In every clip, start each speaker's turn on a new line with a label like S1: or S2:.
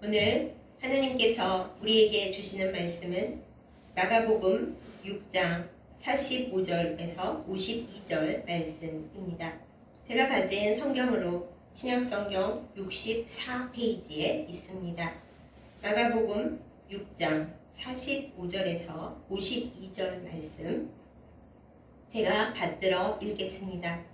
S1: 오늘 하나님께서 우리에게 주시는 말씀은 마가복음 6장 45절에서 52절 말씀입니다. 제가 가진 성경으로 신약성경 64페이지에 있습니다. 마가복음 6장 45절에서 52절 말씀 제가 받들어 읽겠습니다.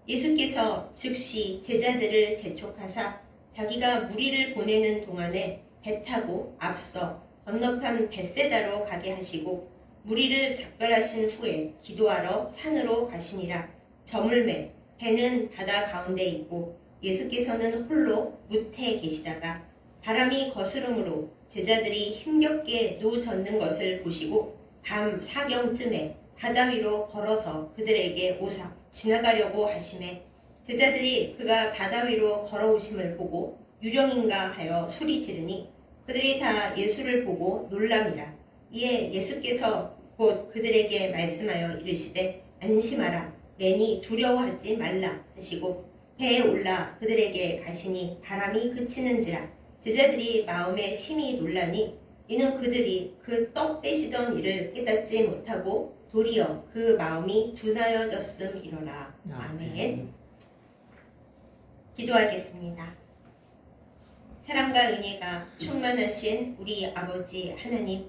S1: 예수께서 즉시 제자들을 재촉하사 자기가 무리를 보내는 동안에 배 타고 앞서 건너편 벳세다로 가게 하시고 무리를 작별하신 후에 기도하러 산으로 가시니라. 저물매 배는 바다 가운데 있고 예수께서는 홀로 무태에 계시다가 바람이 거스름으로 제자들이 힘겹게 노젓는 것을 보시고 밤 4경쯤에 바다 위로 걸어서 그들에게 오사 지나가려고 하시매 제자들이 그가 바다 위로 걸어오심을 보고 유령인가 하여 소리 지르니 그들이 다 예수를 보고 놀람이라. 이에 예수께서 곧 그들에게 말씀하여 이르시되 안심하라 내니 두려워하지 말라 하시고 배에 올라 그들에게 가시니 바람이 그치는지라. 제자들이 마음에 심히 놀라니 이는 그들이 그 떡 떼시던 일을 깨닫지 못하고 도리어 그 마음이 둔하여졌음이로라. 아멘. 기도하겠습니다. 사랑과 은혜가 충만하신 우리 아버지 하나님,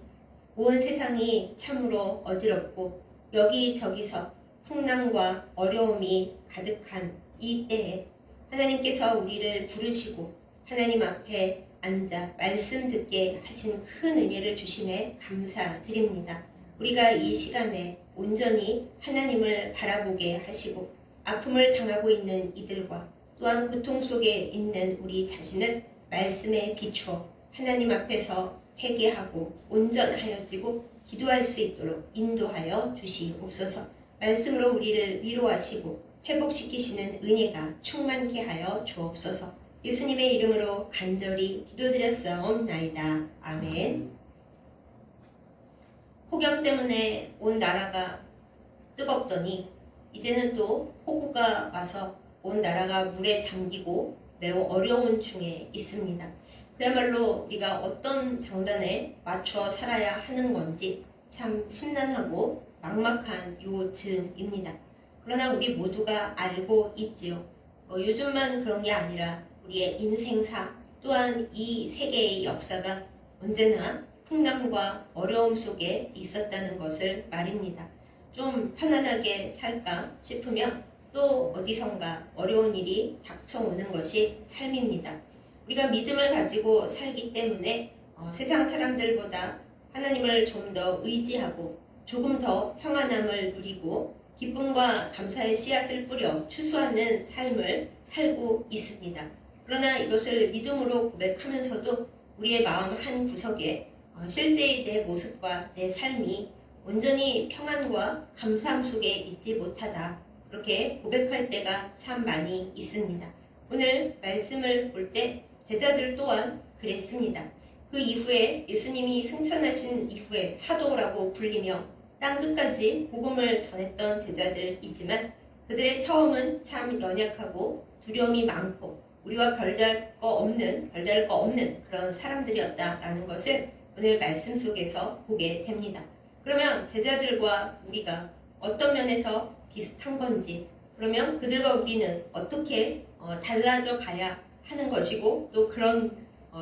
S1: 온 세상이 참으로 어지럽고 여기저기서 풍랑과 어려움이 가득한 이 때에 하나님께서 우리를 부르시고 하나님 앞에 앉아 말씀 듣게 하신 큰 은혜를 주심에 감사드립니다. 우리가 이 시간에 온전히 하나님을 바라보게 하시고 아픔을 당하고 있는 이들과 또한 고통 속에 있는 우리 자신을 말씀에 비추어 하나님 앞에서 회개하고 온전하여지고 기도할 수 있도록 인도하여 주시옵소서. 말씀으로 우리를 위로하시고 회복시키시는 은혜가 충만케 하여 주옵소서. 예수님의 이름으로 간절히 기도드렸사옵나이다. 아멘. 폭염 때문에 온 나라가 뜨겁더니 이제는 또 폭우가 와서 온 나라가 물에 잠기고 매우 어려운 중에 있습니다. 그야말로 우리가 어떤 장단에 맞춰 살아야 하는 건지 참 심란하고 막막한 요즘입니다. 그러나 우리 모두가 알고 있지요. 요즘만 그런 게 아니라 우리의 인생사 또한 이 세계의 역사가 언제나 풍랑과 어려움 속에 있었다는 것을 말입니다. 좀 편안하게 살까 싶으면 또 어디선가 어려운 일이 닥쳐오는 것이 삶입니다. 우리가 믿음을 가지고 살기 때문에 세상 사람들보다 하나님을 좀 더 의지하고 조금 더 평안함을 누리고 기쁨과 감사의 씨앗을 뿌려 추수하는 삶을 살고 있습니다. 그러나 이것을 믿음으로 고백하면서도 우리의 마음 한 구석에 실제의 내 모습과 내 삶이 온전히 평안과 감사함 속에 있지 못하다. 그렇게 고백할 때가 참 많이 있습니다. 오늘 말씀을 볼 때 제자들 또한 그랬습니다. 그 이후에 예수님이 승천하신 이후에 사도라고 불리며 땅 끝까지 복음을 전했던 제자들이지만 그들의 처음은 참 연약하고 두려움이 많고 우리와 별다를 거 없는 그런 사람들이었다라는 것을 오늘 말씀 속에서 보게 됩니다. 그러면 제자들과 우리가 어떤 면에서 비슷한 건지, 그러면 그들과 우리는 어떻게 달라져 가야 하는 것이고 또 그런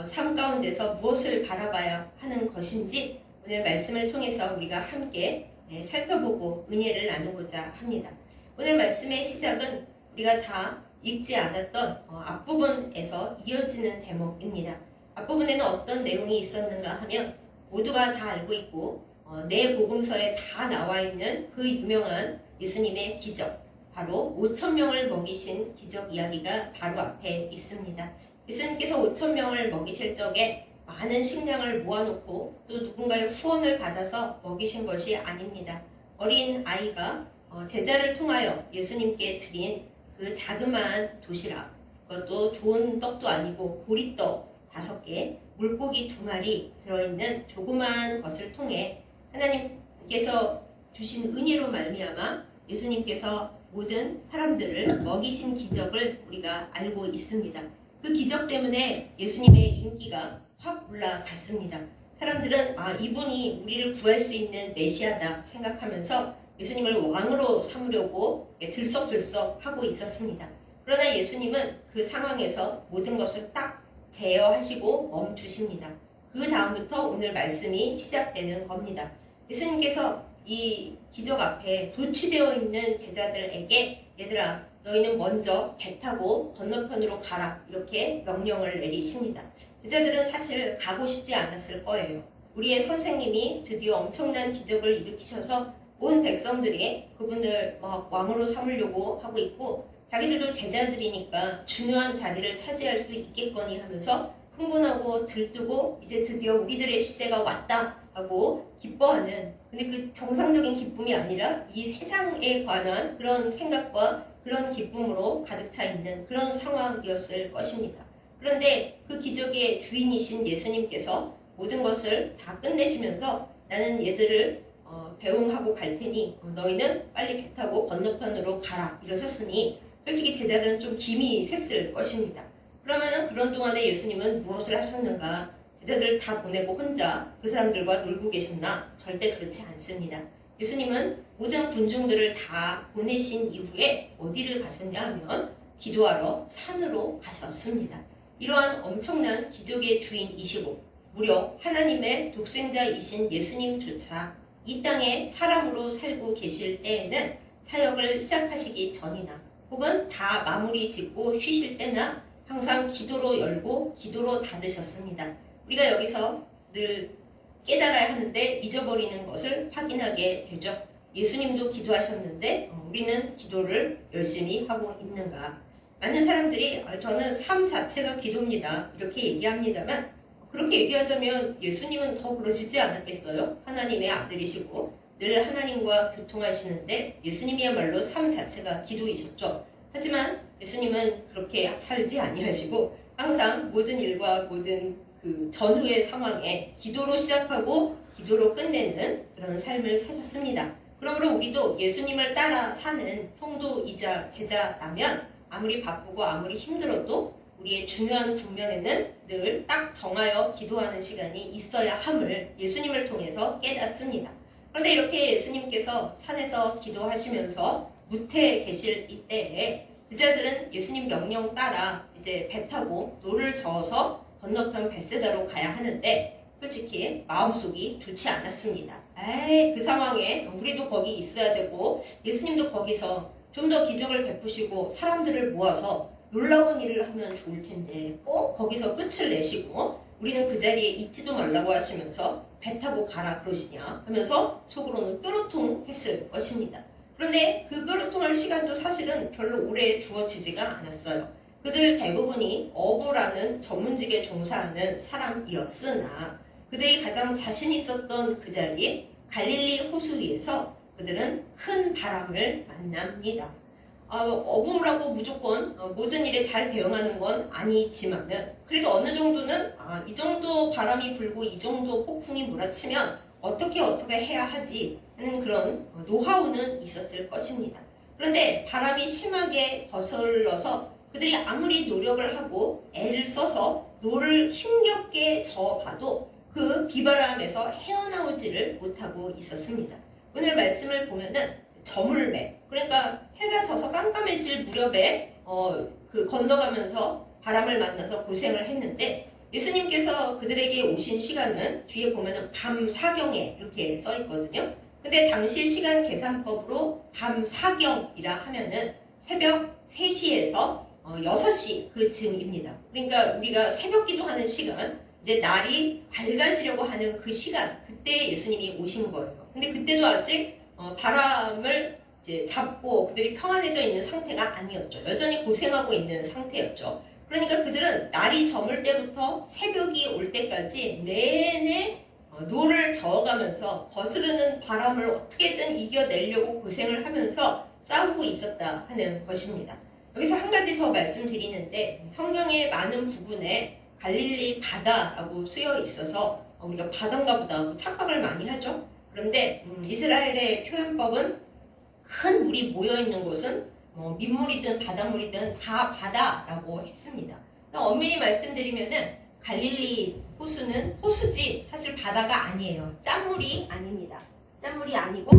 S1: 삶 가운데서 무엇을 바라봐야 하는 것인지 오늘 말씀을 통해서 우리가 함께 살펴보고 은혜를 나누고자 합니다. 오늘 말씀의 시작은 우리가 다 읽지 않았던 앞부분에서 이어지는 대목입니다. 앞부분에는 어떤 내용이 있었는가 하면 모두가 다 알고 있고 내 복음서에 다 나와 있는 그 유명한 예수님의 기적, 바로 5,000명을 먹이신 기적 이야기가 바로 앞에 있습니다. 예수님께서 5,000명을 먹이실 적에 많은 식량을 모아놓고 또 누군가의 후원을 받아서 먹이신 것이 아닙니다. 어린 아이가 제자를 통하여 예수님께 드린 그 자그마한 도시락, 그것도 좋은 떡도 아니고 보리떡 5개, 물고기 2마리 들어있는 조그마한 것을 통해 하나님께서 주신 은혜로 말미암아 예수님께서 모든 사람들을 먹이신 기적을 우리가 알고 있습니다. 그 기적 때문에 예수님의 인기가 확 올라갔습니다. 사람들은 이분이 우리를 구할 수 있는 메시아다 생각하면서 예수님을 왕으로 삼으려고 들썩들썩 하고 있었습니다. 그러나 예수님은 그 상황에서 모든 것을 딱 제어하시고 멈추십니다. 그 다음부터 오늘 말씀이 시작되는 겁니다. 예수님께서 이 기적 앞에 도취되어 있는 제자들에게 얘들아 너희는 먼저 배 타고 건너편으로 가라 이렇게 명령을 내리십니다. 제자들은 사실 가고 싶지 않았을 거예요. 우리의 선생님이 드디어 엄청난 기적을 일으키셔서 온 백성들이 그분을 막 왕으로 삼으려고 하고 있고 자기들도 제자들이니까 중요한 자리를 차지할 수 있겠거니 하면서 흥분하고 들뜨고 이제 드디어 우리들의 시대가 왔다 하고 기뻐하는, 근데 그 정상적인 기쁨이 아니라 이 세상에 관한 그런 생각과 그런 기쁨으로 가득 차 있는 그런 상황이었을 것입니다. 그런데 그 기적의 주인이신 예수님께서 모든 것을 다 끝내시면서 나는 얘들을 배웅하고 갈 테니 너희는 빨리 배 타고 건너편으로 가라 이러셨으니 솔직히 제자들은 좀 김이 샜을 것입니다. 그러면 그런 동안에 예수님은 무엇을 하셨는가? 제자들 다 보내고 혼자 그 사람들과 놀고 계셨나? 절대 그렇지 않습니다. 예수님은 모든 군중들을 다 보내신 이후에 어디를 가셨냐 하면 기도하러 산으로 가셨습니다. 이러한 엄청난 기적의 주인이시고 무려 하나님의 독생자이신 예수님조차 이 땅에 사람으로 살고 계실 때에는 사역을 시작하시기 전이나 혹은 다 마무리 짓고 쉬실 때나 항상 기도로 열고 기도로 닫으셨습니다. 우리가 여기서 늘 깨달아야 하는데 잊어버리는 것을 확인하게 되죠. 예수님도 기도하셨는데 우리는 기도를 열심히 하고 있는가? 많은 사람들이 저는 삶 자체가 기도입니다 이렇게 얘기합니다만 그렇게 얘기하자면 예수님은 더 그러시지 않았겠어요? 하나님의 아들이시고 늘 하나님과 교통하시는데 예수님이야말로 삶 자체가 기도이셨죠. 하지만 예수님은 그렇게 살지 아니하시고 항상 모든 일과 모든 그 전후의 상황에 기도로 시작하고 기도로 끝내는 그런 삶을 사셨습니다. 그러므로 우리도 예수님을 따라 사는 성도이자 제자라면 아무리 바쁘고 아무리 힘들어도 우리의 중요한 국면에는 늘 딱 정하여 기도하는 시간이 있어야 함을 예수님을 통해서 깨닫습니다. 그런데 이렇게 예수님께서 산에서 기도하시면서 무태에 계실 이때에 제자들은 예수님 명령 따라 이제 배 타고 노를 저어서 건너편 벳세다로 가야 하는데 솔직히 마음속이 좋지 않았습니다. 그 상황에 우리도 거기 있어야 되고 예수님도 거기서 좀 더 기적을 베푸시고 사람들을 모아서 놀라운 일을 하면 좋을 텐데 꼭 거기서 끝을 내시고 우리는 그 자리에 있지도 말라고 하시면서 배 타고 가라 그러시냐 하면서 속으로는 뾰로통 했을 것입니다. 그런데 그 뾰로통할 시간도 사실은 별로 오래 주어지지가 않았어요. 그들 대부분이 어부라는 전문직에 종사하는 사람이었으나 그들이 가장 자신 있었던 그 자리 갈릴리 호수 위에서 그들은 큰 바람을 만납니다. 어부라고 무조건 모든 일에 잘 대응하는 건 아니지만은 그래도 어느 정도는 이 정도 바람이 불고 이 정도 폭풍이 몰아치면 어떻게 해야 하지 하는 그런 노하우는 있었을 것입니다. 그런데 바람이 심하게 거슬러서 그들이 아무리 노력을 하고 애를 써서 노를 힘겹게 저어봐도 그 비바람에서 헤어나오지를 못하고 있었습니다. 오늘 말씀을 보면은 저물매, 그러니까 해가 져서 깜깜해질 무렵에 그 건너가면서 바람을 만나서 고생을 했는데 예수님께서 그들에게 오신 시간은 뒤에 보면은 밤 사경에 이렇게 써 있거든요. 근데 당시 시간 계산법으로 밤 사경이라 하면은 새벽 3시에서 6시 그 즈음입니다. 그러니까 우리가 새벽 기도하는 시간, 이제 날이 밝아지려고 하는 그 시간, 그때 예수님이 오신 거예요. 근데 그때도 아직 바람을 이제 잡고 그들이 평안해져 있는 상태가 아니었죠. 여전히 고생하고 있는 상태였죠. 그러니까 그들은 날이 저물 때부터 새벽이 올 때까지 내내 노를 저어가면서 거스르는 바람을 어떻게든 이겨내려고 고생을 하면서 싸우고 있었다 하는 것입니다. 여기서 한 가지 더 말씀드리는데 성경의 많은 부분에 갈릴리 바다라고 쓰여 있어서 우리가 바다인가 보다 착각을 많이 하죠. 그런데 이스라엘의 표현법은 큰 물이 모여있는 곳은 민물이든 바닷물이든 다 바다라고 했습니다. 엄밀히 말씀드리면은 갈릴리 호수는 호수지 사실 바다가 아니에요. 짠물이 아닙니다. 짠물이 아니고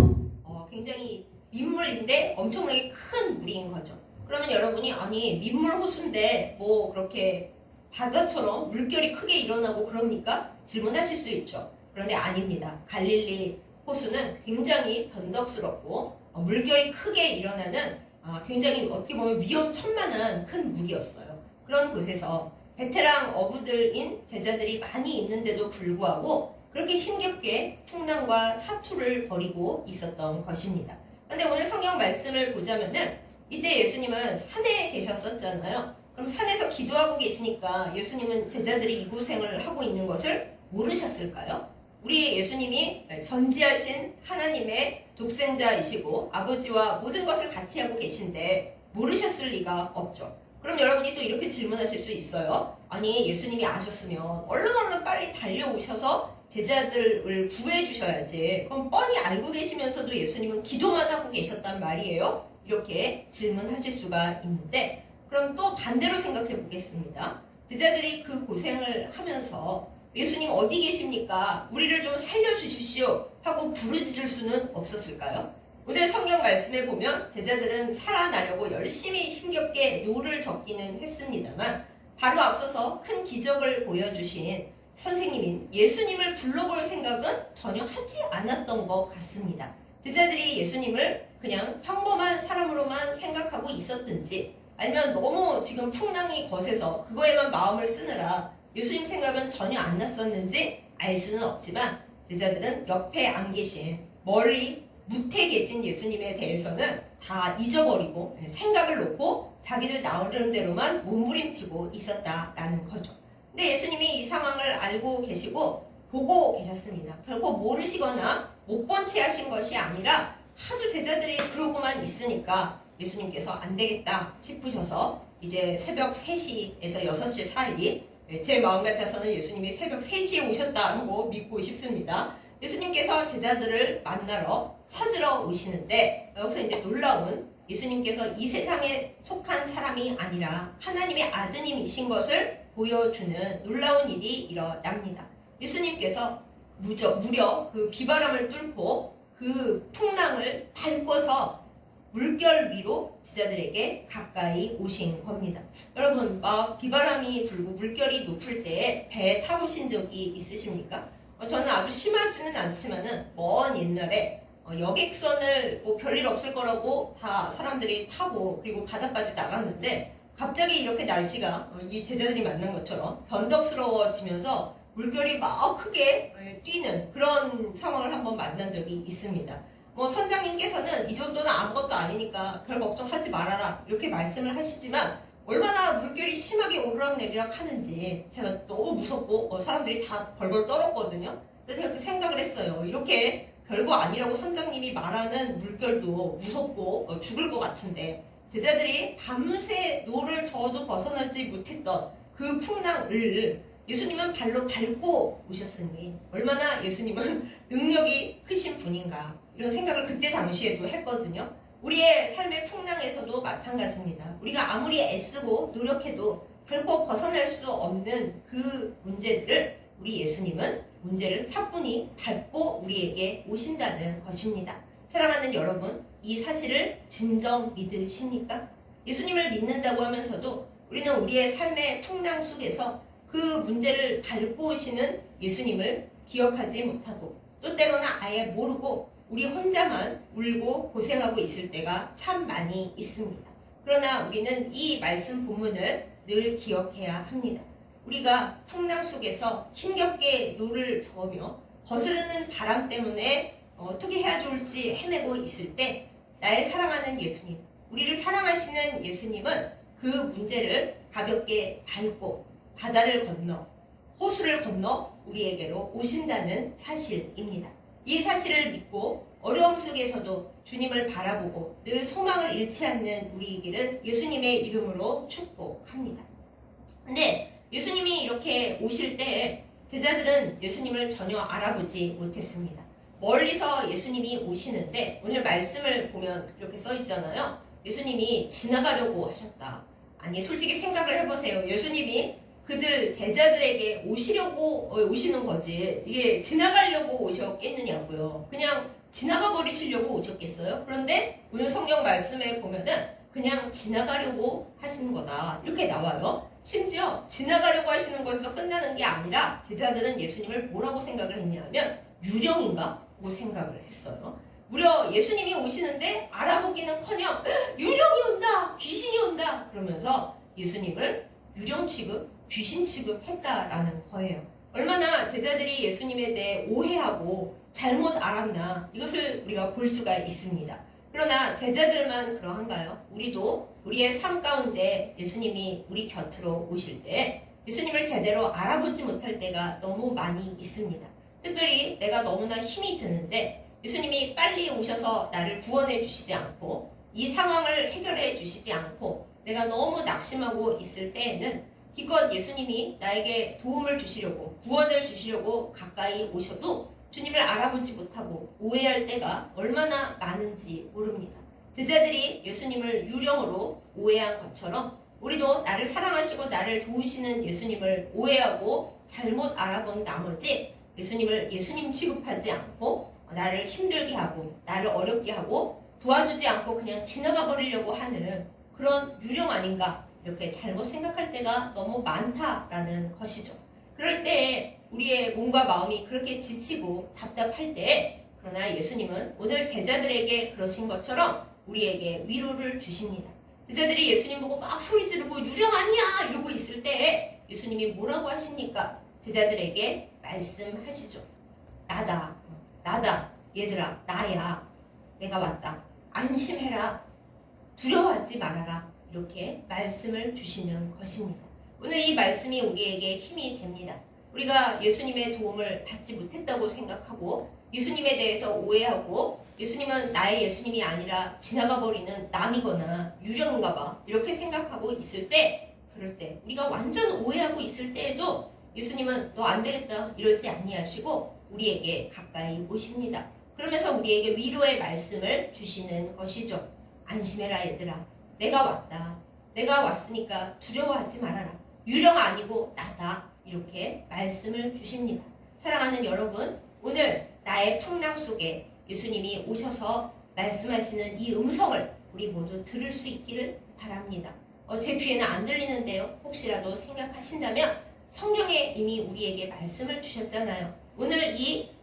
S1: 굉장히 민물인데 엄청나게 큰 물인 거죠. 그러면 여러분이 아니 민물 호수인데 뭐 그렇게 바다처럼 물결이 크게 일어나고 그럽니까? 질문하실 수 있죠. 그런데 아닙니다. 갈릴리 호수는 굉장히 변덕스럽고 물결이 크게 일어나는 굉장히 어떻게 보면 위험천만한 큰 물이었어요. 그런 곳에서 베테랑 어부들인 제자들이 많이 있는데도 불구하고 그렇게 힘겹게 풍랑과 사투를 벌이고 있었던 것입니다. 그런데 오늘 성경 말씀을 보자면은 이때 예수님은 산에 계셨었잖아요. 그럼 산에서 기도하고 계시니까 예수님은 제자들이 이 고생을 하고 있는 것을 모르셨을까요? 우리 예수님이 전지하신 하나님의 독생자이시고 아버지와 모든 것을 같이 하고 계신데 모르셨을 리가 없죠. 그럼 여러분이 또 이렇게 질문하실 수 있어요. 아니 예수님이 아셨으면 얼른 빨리 달려오셔서 제자들을 구해 주셔야지. 그럼 뻔히 알고 계시면서도 예수님은 기도만 하고 계셨단 말이에요? 이렇게 질문하실 수가 있는데 그럼 또 반대로 생각해 보겠습니다. 제자들이 그 고생을 하면서 예수님 어디 계십니까? 우리를 좀 살려주십시오 하고 부르짖을 수는 없었을까요? 오늘 성경 말씀에 보면 제자들은 살아나려고 열심히 힘겹게 노를 젓기는 했습니다만 바로 앞서서 큰 기적을 보여주신 선생님인 예수님을 불러볼 생각은 전혀 하지 않았던 것 같습니다. 제자들이 예수님을 그냥 평범한 사람으로만 생각하고 있었든지 아니면 너무 지금 풍랑이 거세서 그거에만 마음을 쓰느라 예수님 생각은 전혀 안 났었는지 알 수는 없지만 제자들은 옆에 안 계신 멀리 무태 계신 예수님에 대해서는 다 잊어버리고 생각을 놓고 자기들 나름대로만 몸부림치고 있었다라는 거죠. 근데 예수님이 이 상황을 알고 계시고 보고 계셨습니다. 결코 모르시거나 못 본 채 하신 것이 아니라 하도 제자들이 그러고만 있으니까 예수님께서 안 되겠다 싶으셔서 이제 새벽 3시에서 6시 사이 제 마음 같아서는 예수님이 새벽 3시에 오셨다고 믿고 싶습니다. 예수님께서 제자들을 만나러 찾으러 오시는데 여기서 이제 놀라운 예수님께서 이 세상에 속한 사람이 아니라 하나님의 아드님이신 것을 보여주는 놀라운 일이 일어납니다. 예수님께서 무려 그 비바람을 뚫고 그 풍랑을 밟고서 물결 위로 제자들에게 가까이 오신 겁니다. 여러분 막 비바람이 불고 물결이 높을 때 배 타보신 적이 있으십니까? 저는 아주 심하지는 않지만은 먼 옛날에 여객선을 뭐 별일 없을 거라고 다 사람들이 타고 그리고 바다까지 나갔는데 갑자기 이렇게 날씨가 이 제자들이 만난 것처럼 변덕스러워지면서 물결이 막 크게 뛰는 그런 상황을 한번 만난 적이 있습니다. 선장님께서는 이 정도는 아무것도 아니니까 별 걱정하지 말아라 이렇게 말씀을 하시지만 얼마나 물결이 심하게 오르락내리락 하는지 제가 너무 무섭고 사람들이 다 벌벌 떨었거든요. 그래서 제가 그 생각을 했어요. 이렇게 별거 아니라고 선장님이 말하는 물결도 무섭고 죽을 것 같은데 제자들이 밤새 노를 저어도 벗어나지 못했던 그 풍랑을 예수님은 발로 밟고 오셨으니 얼마나 예수님은 능력이 크신 분인가 이런 생각을 그때 당시에도 했거든요. 우리의 삶의 풍랑에서도 마찬가지입니다. 우리가 아무리 애쓰고 노력해도 결코 벗어날 수 없는 그 문제들을 우리 예수님은 문제를 사뿐히 밟고 우리에게 오신다는 것입니다. 사랑하는 여러분, 이 사실을 진정 믿으십니까? 예수님을 믿는다고 하면서도 우리는 우리의 삶의 풍랑 속에서 그 문제를 밟고 오시는 예수님을 기억하지 못하고 또 때로는 아예 모르고 우리 혼자만 울고 고생하고 있을 때가 참 많이 있습니다. 그러나 우리는 이 말씀 본문을 늘 기억해야 합니다. 우리가 풍랑 속에서 힘겹게 노를 저으며 거스르는 바람 때문에 어떻게 해야 좋을지 헤매고 있을 때 나의 사랑하는 예수님, 우리를 사랑하시는 예수님은 그 문제를 가볍게 밟고 바다를 건너 호수를 건너 우리에게로 오신다는 사실입니다. 이 사실을 믿고 어려움 속에서도 주님을 바라보고 늘 소망을 잃지 않는 우리이기를 예수님의 이름으로 축복합니다. 근데 예수님이 이렇게 오실 때 제자들은 예수님을 전혀 알아보지 못했습니다. 멀리서 예수님이 오시는데 오늘 말씀을 보면 이렇게 써 있잖아요. 예수님이 지나가려고 하셨다. 아니 솔직히 생각을 해보세요. 예수님이 그들 제자들에게 오시는 거지 이게 지나가려고 오셨겠느냐고요. 그냥 지나가 버리시려고 오셨겠어요? 그런데 오늘 성경 말씀에 보면은 그냥 지나가려고 하시는 거다 이렇게 나와요. 심지어 지나가려고 하시는 것에서 끝나는 게 아니라 제자들은 예수님을 뭐라고 생각을 했냐면 유령인가? 고 생각을 했어요. 무려 예수님이 오시는데 알아보기는커녕 유령이 온다, 귀신이 온다 그러면서 예수님을 유령 취급, 귀신 취급했다라는 거예요. 얼마나 제자들이 예수님에 대해 오해하고 잘못 알았나 이것을 우리가 볼 수가 있습니다. 그러나 제자들만 그러한가요? 우리도 우리의 삶 가운데 예수님이 우리 곁으로 오실 때 예수님을 제대로 알아보지 못할 때가 너무 많이 있습니다. 특별히 내가 너무나 힘이 드는데 예수님이 빨리 오셔서 나를 구원해 주시지 않고 이 상황을 해결해 주시지 않고 내가 너무 낙심하고 있을 때에는 기껏 예수님이 나에게 도움을 주시려고 구원을 주시려고 가까이 오셔도 주님을 알아보지 못하고 오해할 때가 얼마나 많은지 모릅니다. 제자들이 예수님을 유령으로 오해한 것처럼 우리도 나를 사랑하시고 나를 도우시는 예수님을 오해하고 잘못 알아본 나머지 예수님을 예수님 취급하지 않고 나를 힘들게 하고 나를 어렵게 하고 도와주지 않고 그냥 지나가 버리려고 하는 그런 유령 아닌가 이렇게 잘못 생각할 때가 너무 많다라는 것이죠. 그럴 때 우리의 몸과 마음이 그렇게 지치고 답답할 때 그러나 예수님은 오늘 제자들에게 그러신 것처럼 우리에게 위로를 주십니다. 제자들이 예수님 보고 막 소리 지르고 유령 아니야 이러고 있을 때 예수님이 뭐라고 하십니까? 제자들에게 말씀하시죠. 나다 얘들아 나야 내가 왔다 안심해라 두려워하지 말아라 이렇게 말씀을 주시는 것입니다. 오늘 이 말씀이 우리에게 힘이 됩니다. 우리가 예수님의 도움을 받지 못했다고 생각하고 예수님에 대해서 오해하고 예수님은 나의 예수님이 아니라 지나가 버리는 남이거나 유령인가 봐 이렇게 생각하고 있을 때 그럴 때 우리가 완전 오해하고 있을 때에도 예수님은 너 안 되겠다 이러지 아니하시고 우리에게 가까이 오십니다. 그러면서 우리에게 위로의 말씀을 주시는 것이죠. 안심해라 얘들아 내가 왔다. 내가 왔으니까 두려워하지 말아라. 유령 아니고 나다. 이렇게 말씀을 주십니다. 사랑하는 여러분 오늘 나의 풍랑 속에 예수님이 오셔서 말씀하시는 이 음성을 우리 모두 들을 수 있기를 바랍니다. 제 귀에는 안 들리는데요. 혹시라도 생각하신다면 성경에 이미 우리에게 말씀을 주셨잖아요. 오늘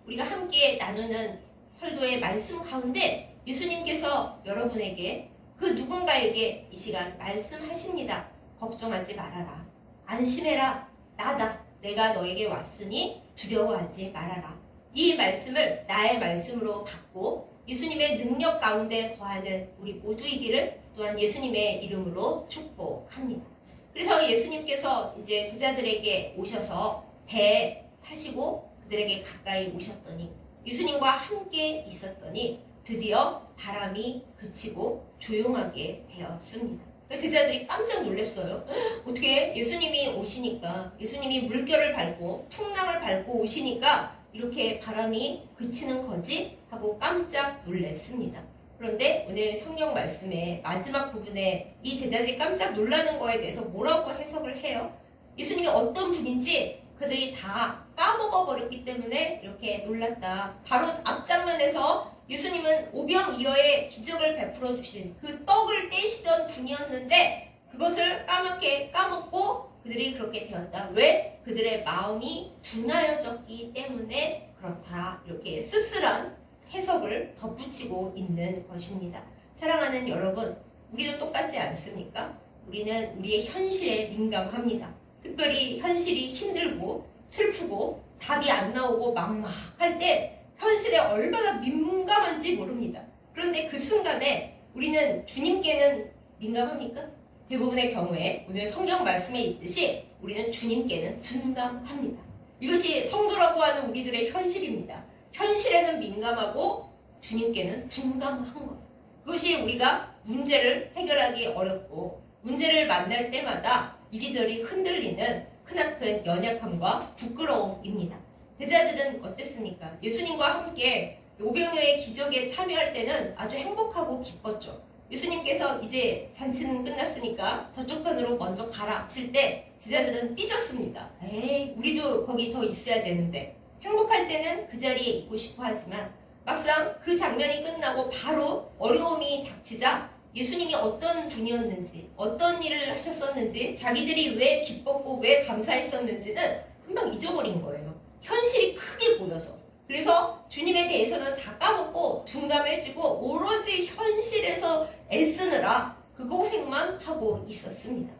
S1: 우리가 함께 나누는 설교의 말씀 가운데 예수님께서 여러분에게 그 누군가에게 이 시간 말씀하십니다. 걱정하지 말아라. 안심해라. 나다. 내가 너에게 왔으니 두려워하지 말아라. 이 말씀을 나의 말씀으로 받고 예수님의 능력 가운데 거하는 우리 모두이기를 또한 예수님의 이름으로 축복합니다. 그래서 예수님께서 이제 제자들에게 오셔서 배에 타시고 그들에게 가까이 오셨더니 예수님과 함께 있었더니 드디어 바람이 그치고 조용하게 되었습니다. 제자들이 깜짝 놀랐어요. 어떻게 예수님이 오시니까 예수님이 물결을 밟고 풍랑을 밟고 오시니까 이렇게 바람이 그치는 거지? 하고 깜짝 놀랐습니다. 그런데 오늘 성경 말씀의 마지막 부분에 이 제자들이 깜짝 놀라는 거에 대해서 뭐라고 해석을 해요? 예수님이 어떤 분인지 그들이 다 까먹어 버렸기 때문에 이렇게 놀랐다. 바로 앞장면에서 예수님은 오병이어의 기적을 베풀어 주신 그 떡을 떼시던 분이었는데 그것을 까맣게 까먹고 그들이 그렇게 되었다. 왜? 그들의 마음이 둔하여졌기 때문에 그렇다. 이렇게 씁쓸한 해석을 덧붙이고 있는 것입니다. 사랑하는 여러분, 우리도 똑같지 않습니까? 우리는 우리의 현실에 민감합니다. 특별히 현실이 힘들고 슬프고 답이 안 나오고 막막할 때 현실에 얼마나 민감한지 모릅니다. 그런데 그 순간에 우리는 주님께는 민감합니까? 대부분의 경우에 오늘 성경 말씀에 있듯이 우리는 주님께는 둔감합니다. 이것이 성도라고 하는 우리들의 현실입니다. 현실에는 민감하고 주님께는 둔감한 것. 그것이 우리가 문제를 해결하기 어렵고 문제를 만날 때마다 이리저리 흔들리는 크나큰 연약함과 부끄러움입니다. 제자들은 어땠습니까? 예수님과 함께 오병이어의 기적에 참여할 때는 아주 행복하고 기뻤죠. 예수님께서 이제 잔치는 끝났으니까 저쪽 편으로 먼저 가라 하실 때 제자들은 삐졌습니다. 에이, 우리도 거기 더 있어야 되는데. 행복할 때는 그 자리에 있고 싶어 하지만 막상 그 장면이 끝나고 바로 어려움이 닥치자 예수님이 어떤 분이었는지, 어떤 일을 하셨었는지, 자기들이 왜 기뻤고 왜 감사했었는지는 금방 잊어버린 거예요. 현실이 크게 보여서. 그래서 주님에 대해서는 다 까먹고 둔감해지고 오로지 현실에서 애쓰느라 그 고생만 하고 있었습니다.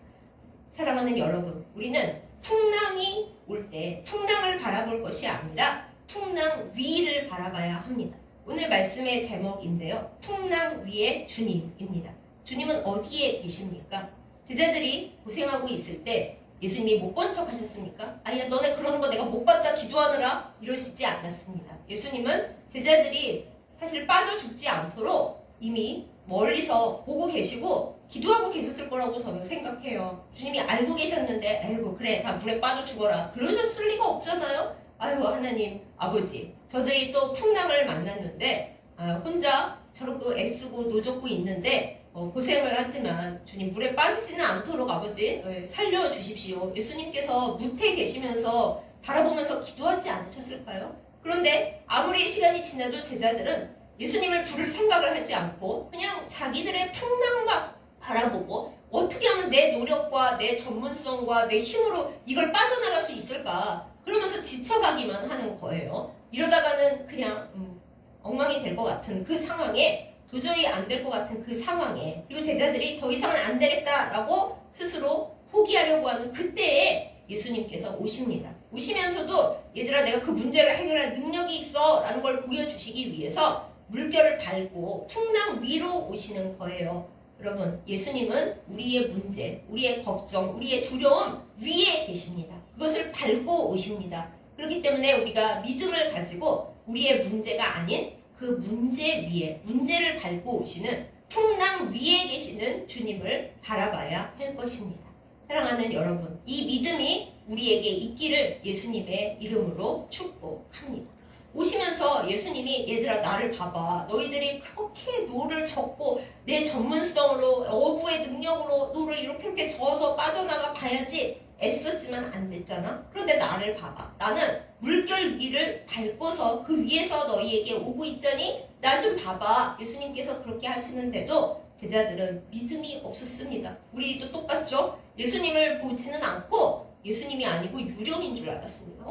S1: 사랑하는 여러분, 우리는 풍랑이 올 때 풍랑을 바라볼 것이 아니라 풍랑 위를 바라봐야 합니다. 오늘 말씀의 제목인데요. 풍랑 위의 주님입니다. 주님은 어디에 계십니까? 제자들이 고생하고 있을 때 예수님이 못 본 척 하셨습니까? 아니야, 너네 그러는 거 내가 못 봤다 기도하느라 이러시지 않았습니다. 예수님은 제자들이 사실 빠져 죽지 않도록 이미 멀리서 보고 계시고 기도하고 계셨을 거라고 저는 생각해요. 주님이 알고 계셨는데 아이고 그래 다 물에 빠져 죽어라 그러셨을 리가 없잖아요. 아이고 하나님 아버지 저들이 또 풍랑을 만났는데 혼자 저렇게 애쓰고 노젓고 있는데 고생을 하지만 주님 물에 빠지지는 않도록 아버지 살려주십시오. 예수님께서 무태 계시면서 바라보면서 기도하지 않으셨을까요? 그런데 아무리 시간이 지나도 제자들은 예수님을 부를 생각을 하지 않고 그냥 자기들의 풍랑만 바라보고 어떻게 하면 내 노력과 내 전문성과 내 힘으로 이걸 빠져나갈 수 있을까 그러면서 지쳐가기만 하는 거예요. 이러다가는 그냥 엉망이 될 것 같은 그 상황에 도저히 안 될 것 같은 그 상황에 그리고 제자들이 더 이상은 안 되겠다라고 스스로 포기하려고 하는 그때에 예수님께서 오십니다. 오시면서도 얘들아 내가 그 문제를 해결할 능력이 있어 라는 걸 보여주시기 위해서 물결을 밟고 풍랑 위로 오시는 거예요. 여러분 예수님은 우리의 문제, 우리의 걱정, 우리의 두려움 위에 계십니다. 그것을 밟고 오십니다. 그렇기 때문에 우리가 믿음을 가지고 우리의 문제가 아닌 그 문제 위에 문제를 밟고 오시는 풍랑 위에 계시는 주님을 바라봐야 할 것입니다. 사랑하는 여러분 이 믿음이 우리에게 있기를 예수님의 이름으로 축복합니다. 오시면서 예수님이 얘들아 나를 봐봐 너희들이 그렇게 노를 젓고 내 전문성으로 어부의 능력으로 노를 이렇게 저어서 빠져나가 봐야지 애썼지만 안 됐잖아. 그런데 나를 봐봐 나는 물결 위를 밟고서 그 위에서 너희에게 오고 있자니 나 좀 봐봐. 예수님께서 그렇게 하시는데도 제자들은 믿음이 없었습니다. 우리도 똑같죠? 예수님을 보지는 않고 예수님이 아니고 유령인 줄 알았습니다.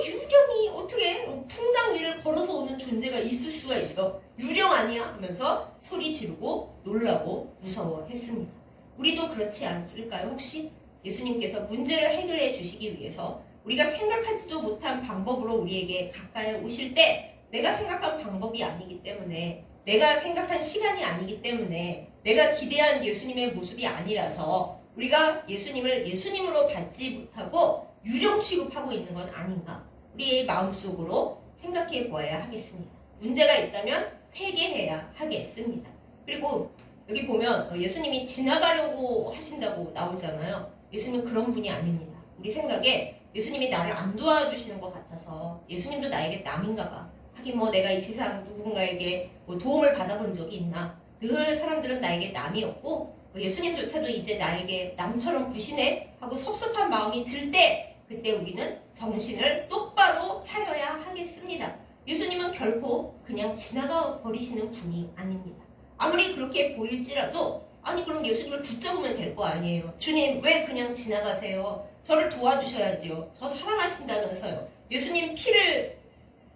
S1: 유령이 어떻게 풍랑 위를 걸어서 오는 존재가 있을 수가 있어. 유령 아니야? 하면서 소리 지르고 놀라고 무서워했습니다. 우리도 그렇지 않을까요? 혹시 예수님께서 문제를 해결해 주시기 위해서 우리가 생각하지도 못한 방법으로 우리에게 가까이 오실 때 내가 생각한 방법이 아니기 때문에 내가 생각한 시간이 아니기 때문에 내가 기대한 예수님의 모습이 아니라서 우리가 예수님을 예수님으로 받지 못하고 유령 취급하고 있는 건 아닌가 우리의 마음속으로 생각해 보아야 하겠습니다. 문제가 있다면 회개해야 하겠습니다. 그리고 여기 보면 예수님이 지나가려고 하신다고 나오잖아요. 예수님은 그런 분이 아닙니다. 우리 생각에 예수님이 나를 안 도와주시는 것 같아서 예수님도 나에게 남인가 봐. 하긴 뭐 내가 이 세상 누군가에게 뭐 도움을 받아본 적이 있나. 늘 사람들은 나에게 남이었고 예수님조차도 이제 나에게 남처럼 구시네 하고 섭섭한 마음이 들 때 그때 우리는 정신을 똑바로 차려야 하겠습니다. 예수님은 결코 그냥 지나가 버리시는 분이 아닙니다. 아무리 그렇게 보일지라도 아니 그럼 예수님을 붙잡으면 될 거 아니에요. 주님 왜 그냥 지나가세요? 저를 도와주셔야지요. 저 사랑하신다면서요. 예수님 피를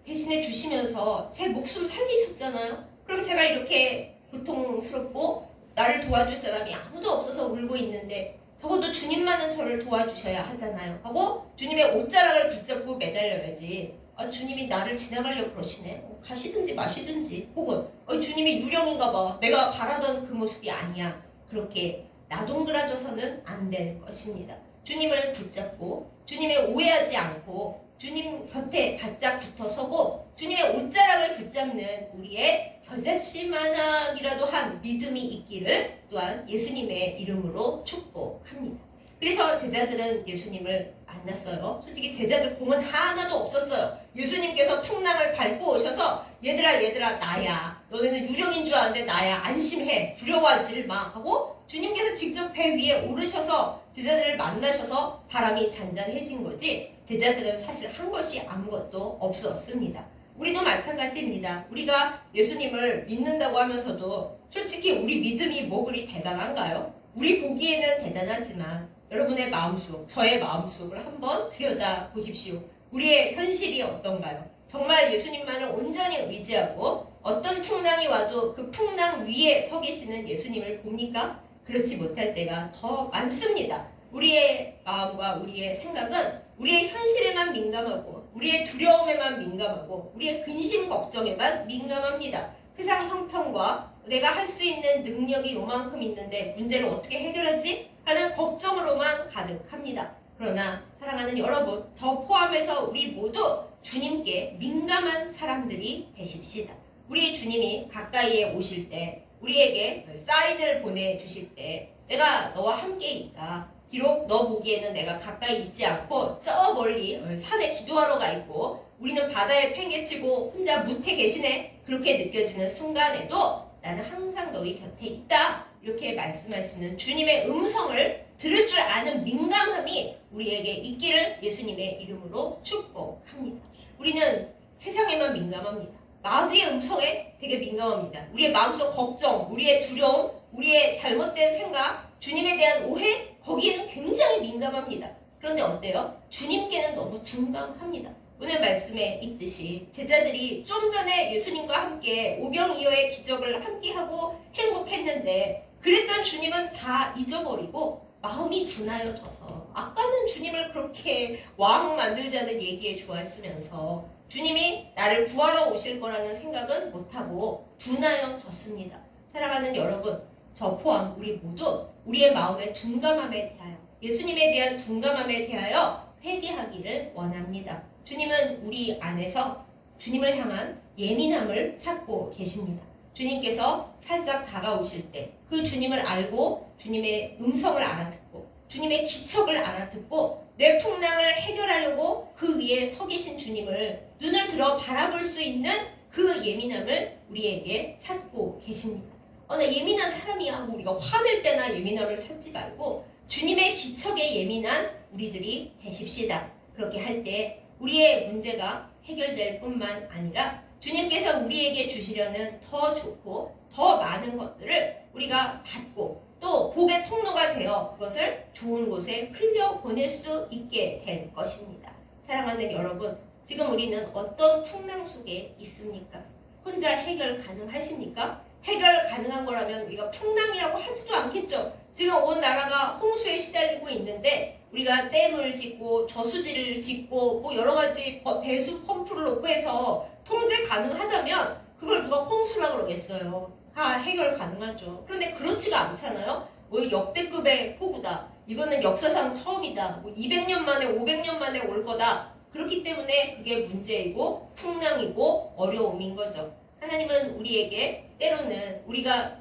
S1: 대신해 주시면서 제 목숨 살리셨잖아요. 그럼 제가 이렇게 고통스럽고 나를 도와줄 사람이 아무도 없어서 울고 있는데 적어도 주님만은 저를 도와주셔야 하잖아요. 하고 주님의 옷자락을 붙잡고 매달려야지. 주님이 나를 지나가려고 그러시네. 가시든지 마시든지. 혹은 주님이 유령인가 봐. 내가 바라던 그 모습이 아니야. 그렇게 나동그라져서는 안 될 것입니다. 주님을 붙잡고 주님의 오해하지 않고 주님 곁에 바짝 붙어서고 주님의 옷자락을 붙잡는 우리의 겨자씨만하기라도 한 믿음이 있기를 또한 예수님의 이름으로 축복합니다. 그래서 제자들은 예수님을 만났어요. 솔직히 제자들 공은 하나도 없었어요. 예수님께서 풍랑을 밟고 오셔서 얘들아 나야. 너네는 유령인 줄 아는데 나야. 안심해. 두려워하지를 마. 하고 주님께서 직접 배 위에 오르셔서 제자들을 만나셔서 바람이 잔잔해진 거지, 제자들은 사실 한 것이 아무것도 없었습니다. 우리도 마찬가지입니다. 우리가 예수님을 믿는다고 하면서도 솔직히 우리 믿음이 뭐 그리 대단한가요? 우리 보기에는 대단하지만 여러분의 마음속, 저의 마음속을 한번 들여다보십시오. 우리의 현실이 어떤가요? 정말 예수님만을 온전히 의지하고 어떤 풍랑이 와도 그 풍랑 위에 서 계시는 예수님을 봅니까? 그렇지 못할 때가 더 많습니다. 우리의 마음과 우리의 생각은 우리의 현실에만 민감하고 우리의 두려움에만 민감하고 우리의 근심 걱정에만 민감합니다. 세상 형편과 내가 할 수 있는 능력이 요만큼 있는데 문제를 어떻게 해결하지? 하는 걱정으로만 가득합니다. 그러나 사랑하는 여러분, 저 포함해서 우리 모두 주님께 민감한 사람들이 되십시다. 우리 주님이 가까이에 오실 때, 우리에게 사인을 보내주실 때 내가 너와 함께 있다. 비록 너 보기에는 내가 가까이 있지 않고 저 멀리 산에 기도하러 가 있고 우리는 바다에 팽개치고 혼자 무태 계시네, 그렇게 느껴지는 순간에도 나는 항상 너희 곁에 있다. 이렇게 말씀하시는 주님의 음성을 들을 줄 아는 민감함이 우리에게 있기를 예수님의 이름으로 축복합니다. 우리는 세상에만 민감합니다. 마귀의 음성에 되게 민감합니다. 우리의 마음속 걱정, 우리의 두려움, 우리의 잘못된 생각, 주님에 대한 오해, 거기에는 굉장히 민감합니다. 그런데 어때요? 주님께는 너무 둔감합니다. 오늘 말씀에 있듯이 제자들이 좀 전에 예수님과 함께 오병이어의 기적을 함께하고 행복했는데 그랬던 주님은 다 잊어버리고 마음이 둔하여져서, 아까는 주님을 그렇게 왕 만들자는 얘기에 좋아했으면서 주님이 나를 구하러 오실 거라는 생각은 못하고 둔하여졌습니다. 사랑하는 여러분, 저 포함 우리 모두 우리의 마음의 둔감함에 대하여, 예수님에 대한 둔감함에 대하여 회개하기를 원합니다. 주님은 우리 안에서 주님을 향한 예민함을 찾고 계십니다. 주님께서 살짝 다가오실 때 그 주님을 알고 주님의 음성을 알아듣고 주님의 기척을 알아듣고 내 풍랑을 해결하려고 그 위에 서 계신 주님을 눈을 들어 바라볼 수 있는 그 예민함을 우리에게 찾고 계십니다. 나 예민한 사람이야 하고 우리가 화낼 때나 예민함을 찾지 말고 주님의 기척에 예민한 우리들이 되십시다. 그렇게 할 때 우리의 문제가 해결될 뿐만 아니라 주님께서 우리에게 주시려는 더 좋고 더 많은 것들을 우리가 받고 또 복의 통로가 되어 그것을 좋은 곳에 흘려보낼 수 있게 될 것입니다. 사랑하는 여러분, 지금 우리는 어떤 풍랑 속에 있습니까? 혼자 해결 가능하십니까? 해결 가능한 거라면 우리가 풍랑이라고 하지도 않겠죠. 지금 온 나라가 홍수에 시달리고 있는데 우리가 댐을 짓고 저수지를 짓고 뭐 여러 가지 배수 펌프를 놓고 해서 통제 가능하다면 그걸 누가 홍수라고 그러겠어요. 다 해결 가능하죠. 그런데 그렇지가 않잖아요. 뭐 역대급의 폭우다, 이거는 역사상 처음이다, 뭐 200년 만에 500년 만에 올 거다. 그렇기 때문에 그게 문제이고 풍랑이고 어려움인 거죠. 하나님은 우리에게 때로는 우리가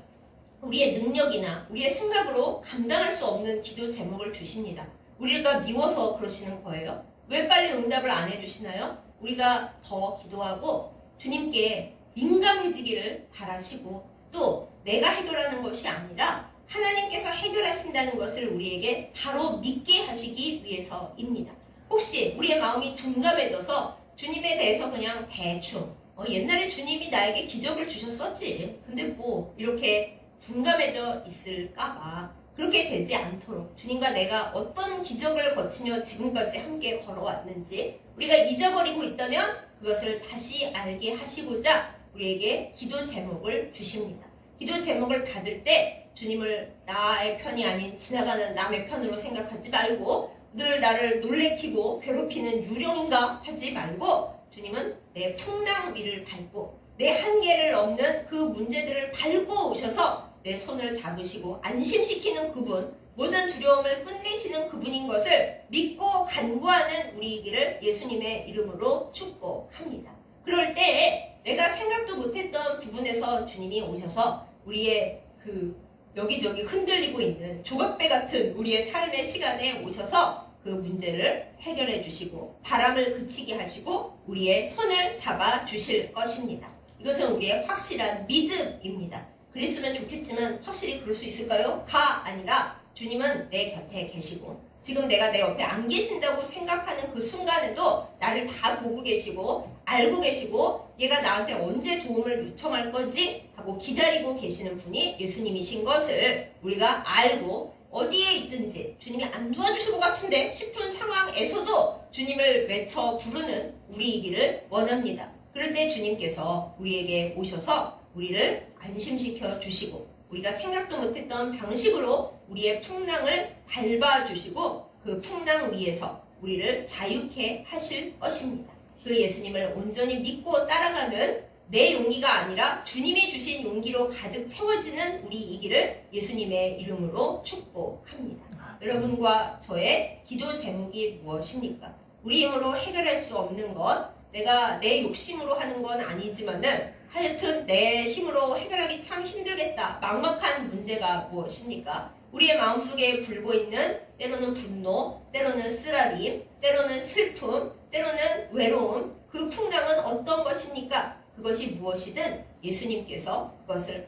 S1: 우리의 능력이나 우리의 생각으로 감당할 수 없는 기도 제목을 주십니다. 우리가 미워서 그러시는 거예요. 왜 빨리 응답을 안 해주시나요? 우리가 더 기도하고 주님께 민감해지기를 바라시고 또 내가 해결하는 것이 아니라 하나님께서 해결하신다는 것을 우리에게 바로 믿게 하시기 위해서입니다. 혹시 우리의 마음이 둔감해져서 주님에 대해서 그냥 대충 옛날에 주님이 나에게 기적을 주셨었지, 근데 뭐 이렇게 둔감해져 있을까봐 그렇게 되지 않도록 주님과 내가 어떤 기적을 거치며 지금까지 함께 걸어왔는지 우리가 잊어버리고 있다면 그것을 다시 알게 하시고자 우리에게 기도 제목을 주십니다. 기도 제목을 받을 때 주님을 나의 편이 아닌 지나가는 남의 편으로 생각하지 말고 늘 나를 놀래키고 괴롭히는 유령인가 하지 말고 주님은 내 풍랑 위를 밟고 내 한계를 넘는 그 문제들을 밟고 오셔서 내 손을 잡으시고 안심시키는 그분, 모든 두려움을 끝내시는 그분인 것을 믿고 간구하는 우리이기를 예수님의 이름으로 축복합니다. 그럴 때 내가 생각도 못했던 부분에서 주님이 오셔서 우리의 그 여기저기 흔들리고 있는 조각배 같은 우리의 삶의 시간에 오셔서 그 문제를 해결해 주시고 바람을 그치게 하시고 우리의 손을 잡아 주실 것입니다. 이것은 우리의 확실한 믿음입니다. 그랬으면 좋겠지만 확실히 그럴 수 있을까요? 가 아니라 주님은 내 곁에 계시고 지금 내가 내 옆에 안 계신다고 생각하는 그 순간에도 나를 다 보고 계시고 알고 계시고 얘가 나한테 언제 도움을 요청할 거지 하고 기다리고 계시는 분이 예수님이신 것을 우리가 알고 어디에 있든지 주님이 안 도와주실 것 같은데 싶은 상황에서도 주님을 외쳐 부르는 우리이기를 원합니다. 그럴 때 주님께서 우리에게 오셔서 우리를 안심시켜 주시고 우리가 생각도 못했던 방식으로 우리의 풍랑을 밟아주시고 그 풍랑 위에서 우리를 자유케 하실 것입니다. 그 예수님을 온전히 믿고 따라가는 내 용기가 아니라 주님이 주신 용기로 가득 채워지는 우리이기를 예수님의 이름으로 축복합니다. 여러분과 저의 기도 제목이 무엇입니까? 우리 힘으로 해결할 수 없는 것, 내가 내 욕심으로 하는 건 아니지만은 하여튼 내 힘으로 해결하기 참 힘들겠다. 막막한 문제가 무엇입니까? 우리의 마음속에 불고 있는 때로는 분노, 때로는 쓰라림, 때로는 슬픔, 때로는 외로움, 그 풍랑은 어떤 것입니까? 그것이 무엇이든 예수님께서 그것을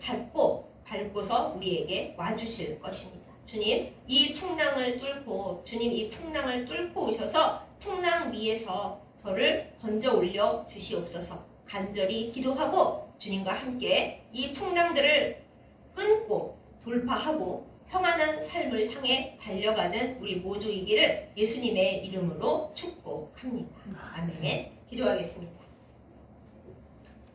S1: 밟고서 우리에게 와주실 것입니다. 주님, 이 풍랑을 뚫고 오셔서 풍랑 위에서 저를 건져 올려 주시옵소서. 간절히 기도하고 주님과 함께 이 풍랑들을 끊고 돌파하고 평안한 삶을 향해 달려가는 우리 모두이기를 예수님의 이름으로 축복합니다. 아멘. 기도하겠습니다.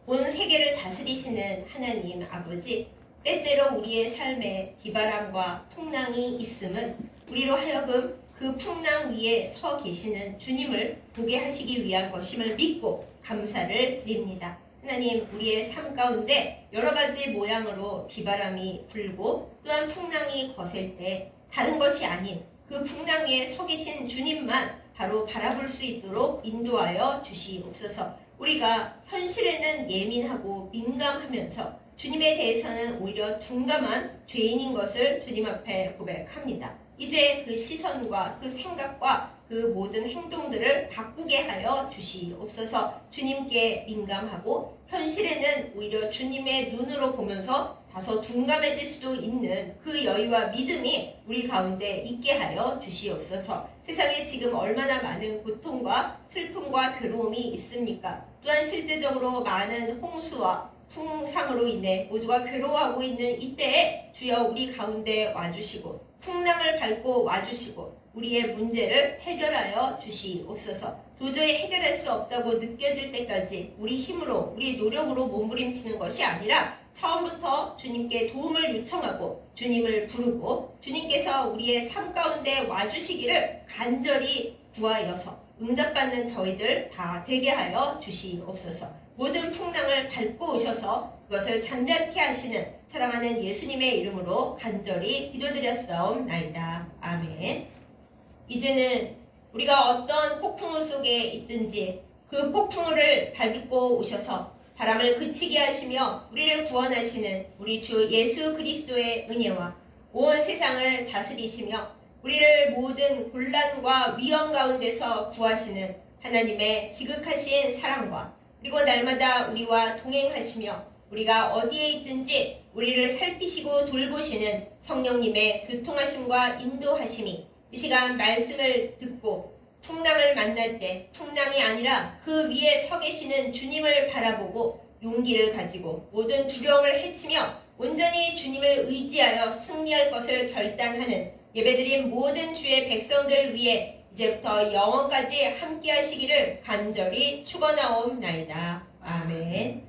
S1: 온 세계를 다스리시는 하나님 아버지, 때때로 우리의 삶에 비바람과 풍랑이 있음은 우리로 하여금 그 풍랑 위에 서 계시는 주님을 보게 하시기 위한 것임을 믿고 감사를 드립니다. 하나님, 우리의 삶 가운데 여러 가지 모양으로 비바람이 불고 또한 풍랑이 거셀 때 다른 것이 아닌 그 풍랑 위에 서 계신 주님만 바로 바라볼 수 있도록 인도하여 주시옵소서. 우리가 현실에는 예민하고 민감하면서 주님에 대해서는 오히려 둔감한 죄인인 것을 주님 앞에 고백합니다. 이제 그 시선과 그 생각과 그 모든 행동들을 바꾸게 하여 주시옵소서. 주님께 민감하고 현실에는 오히려 주님의 눈으로 보면서 다소 둔감해질 수도 있는 그 여유와 믿음이 우리 가운데 있게 하여 주시옵소서. 세상에 지금 얼마나 많은 고통과 슬픔과 괴로움이 있습니까? 또한 실제적으로 많은 홍수와 풍상으로 인해 모두가 괴로워하고 있는 이때에 주여 우리 가운데 와주시고 풍랑을 밟고 와주시고 우리의 문제를 해결하여 주시옵소서. 도저히 해결할 수 없다고 느껴질 때까지 우리 힘으로 우리 노력으로 몸부림치는 것이 아니라 처음부터 주님께 도움을 요청하고 주님을 부르고 주님께서 우리의 삶 가운데 와주시기를 간절히 구하여서 응답받는 저희들 다 되게 하여 주시옵소서. 모든 풍랑을 밟고 오셔서 그것을 잔잔케 하시는 사랑하는 예수님의 이름으로 간절히 기도드렸사옵나이다. 아멘. 이제는 우리가 어떤 폭풍우 속에 있든지 그 폭풍우를 밟고 오셔서 바람을 그치게 하시며 우리를 구원하시는 우리 주 예수 그리스도의 은혜와 온 세상을 다스리시며 우리를 모든 곤란과 위험 가운데서 구하시는 하나님의 지극하신 사랑과 그리고 날마다 우리와 동행하시며 우리가 어디에 있든지 우리를 살피시고 돌보시는 성령님의 교통하심과 인도하심이 이 시간 말씀을 듣고 풍랑을 만날 때 풍랑이 아니라 그 위에 서 계시는 주님을 바라보고 용기를 가지고 모든 두려움을 헤치며 온전히 주님을 의지하여 승리할 것을 결단하는 예배드린 모든 주의 백성들 위해 이제부터 영원까지 함께 하시기를 간절히 축원하옵나이다. 아멘.